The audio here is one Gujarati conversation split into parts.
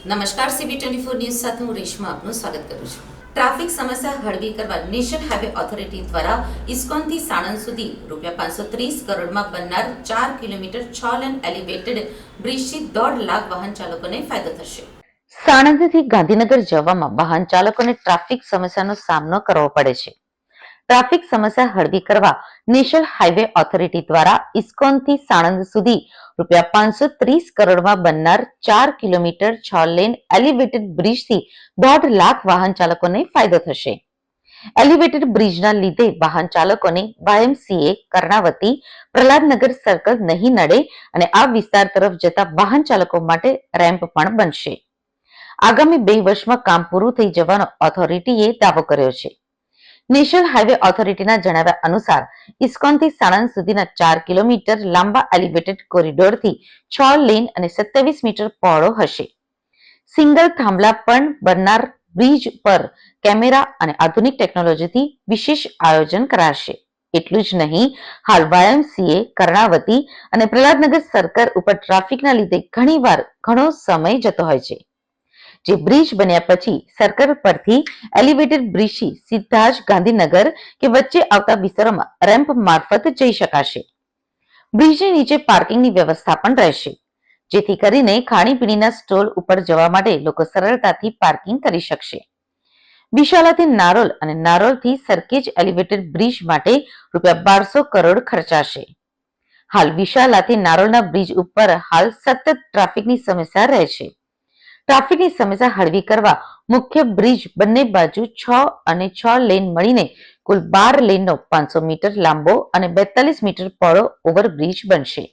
નમસ્કાર, CB24 ન્યૂઝ સાથે હું રેશમા આપનું સ્વાગત કરું છું. ટ્રાફિક સમસ્યા હળવી કરવા નેશનલ હાઈવે ઓથોરિટી દ્વારા ઇસ્કોનથી સાણંદ સુધી ₹530 કરોડમાં બનનાર 4 કિલોમીટર 6 લેન એલિવેટેડ બ્રિજથી 1.5 લાખ વાહન ચાલકોને ફાયદો થશે. સાણંદથી ગાંધીનગર જવામાં વાહન ચાલકોને ટ્રાફિક સમસ્યાનો સામનો કરવો પડે છે. ટ્રાફિક સમસ્યા હળવી કરવા નેશનલ હાઈવે ઓથોરિટી દ્વારા ઇસ્કોનથી સાણંદ સુધી ₹530 કરોડમાં બનનાર 4 કિલોમીટર 6 લેન એલિવેટેડ બ્રિજથી 1.5 લાખ વાહન ચાલકોને ફાયદો થશે. એલિવેટેડ બ્રિજના લીધે વાહન ચાલકોને YMCA, કર્ણાવતી, પ્રહલાદનગર સર્કલ નહીં નડે અને આ વિસ્તાર તરફ જતા વાહન ચાલકો માટે રેમ્પ પણ બનશે. આગામી 2 વર્ષમાં કામ પૂરું થઈ જવાનો ઓથોરિટીએ દાવો કર્યો છે. નેશનલ હાઈવે ઓથોરિટીના જણાવ્યા અનુસાર ઇસ્કોનથી સાણંદ સુધીના 4 કિલોમીટર લાંબા એલિવેટેડ કોરિડોરથી 6 લેન અને 27 મીટર પહોળો હશે. સિંગલ થાંભલા પણ બનનાર બ્રિજ પર કેમેરા અને આધુનિક ટેકનોલોજીથી વિશેષ આયોજન કરાશે. એટલું જ નહીં, હાલ YMCA, કર્ણાવતી અને પ્રહલાદનગર સર્કલ ઉપર ટ્રાફિકના લીધે ઘણીવાર ઘણો સમય જતો હોય છે. જે બ્રિજ બન્યા પછી સર્કલ પરથી એલિવેટેડ બ્રિજથી સીધા જ ગાંધીનગર કે વચ્ચે આવતા વિસ્તારોમાં રેમ્પ મારફત જઈ શકાશે. બ્રિજની નીચે પાર્કિંગની વ્યવસ્થા પણ રહેશે, જેથી કરીને ખાણીપીણીના સ્ટોલ ઉપર જવા માટે લોકો સરળતાથી પાર્કિંગ કરી શકશે. વિશાલાથી નારોલ અને નારોલથી સરખેજ એલિવેટેડ બ્રિજ માટે ₹1200 કરોડ ખર્ચાશે. હાલ વિશાલાથી નારોલના બ્રિજ ઉપર હાલ સતત ટ્રાફિકની સમસ્યા રહે છે. ટ્રાફિકની સમસ્યા હળવી કરવા મુખ્ય બ્રિજ બંને બાજુ 6 અને 6 લેન મળીને કુલ 12 લેનનો 500 મીટર લાંબો અને 42 મીટર પહોળો ઓવરબ્રિજ બનશે.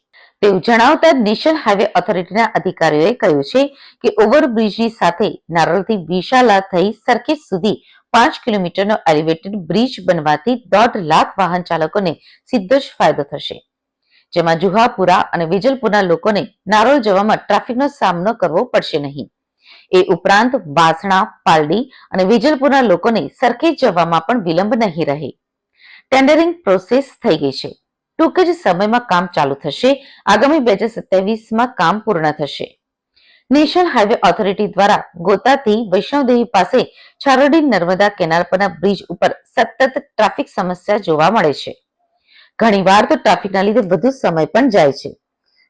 તેવું જણાવતા નેશનલ હાઈવે ઓથોરિટીના અધિકારીઓએ કહ્યું છે કે ઓવરબ્રિજની સાથે નારોલથી વિશાલા થઈ સરખેજ સુધી 5 કિલોમીટરનો એલિવેટેડ બ્રિજ બનવાથી 1.5 લાખ વાહન ચાલકોને સીધો જ ફાયદો થશે, જેમાં જુહાપુરા અને વેજલપુરના લોકોને નારોલ જવામાં ટ્રાફિકનો સામનો કરવો પડશે નહીં. એ ઉપરાંત વાસણા, પાલડી અને વેજલપુરના લોકોને સરખેજ જવામાં પણ વિલંબ નહીં રહે. ટેન્ડરિંગ પ્રોસેસ થઈ ગઈ છે. ટૂંક જ સમયમાં કામ ચાલુ થશે. આગામી 2027માં કામ પૂર્ણ થશે. નેશનલ હાઈવે ઓથોરિટી દ્વારા ગોતાથી વૈષ્ણોદેવી પાસે છારોડી નર્મદા કેનાલ પરના બ્રિજ ઉપર સતત ટ્રાફિક સમસ્યા જોવા મળે છે. ઘણીવાર તો ટ્રાફિકના લીધે વધુ સમય પણ જાય છે.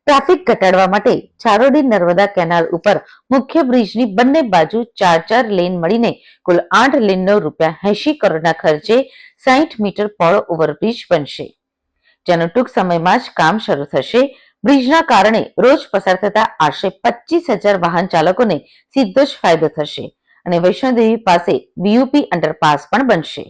ટ્રાફિક ઘટાડવા માટે છારોડી નર્મદા કેનાલ ઉપર મુખ્ય બ્રિજની બંને બાજુ 4 લેન મળીને કુલ 8 લેનનો ₹80 કરોડના ખર્ચે 60 મીટર પહોળો ઓવરબ્રિજ બનશે, જેનું ટૂંક સમયમાં જ કામ શરૂ થશે. બ્રિજના કારણે રોજ પસાર થતા આશરે 25,000 વાહન ચાલકોને સીધો જ ફાયદો થશે અને વૈષ્ણોદેવી પાસે BUP અંડરપાસ પણ બનશે.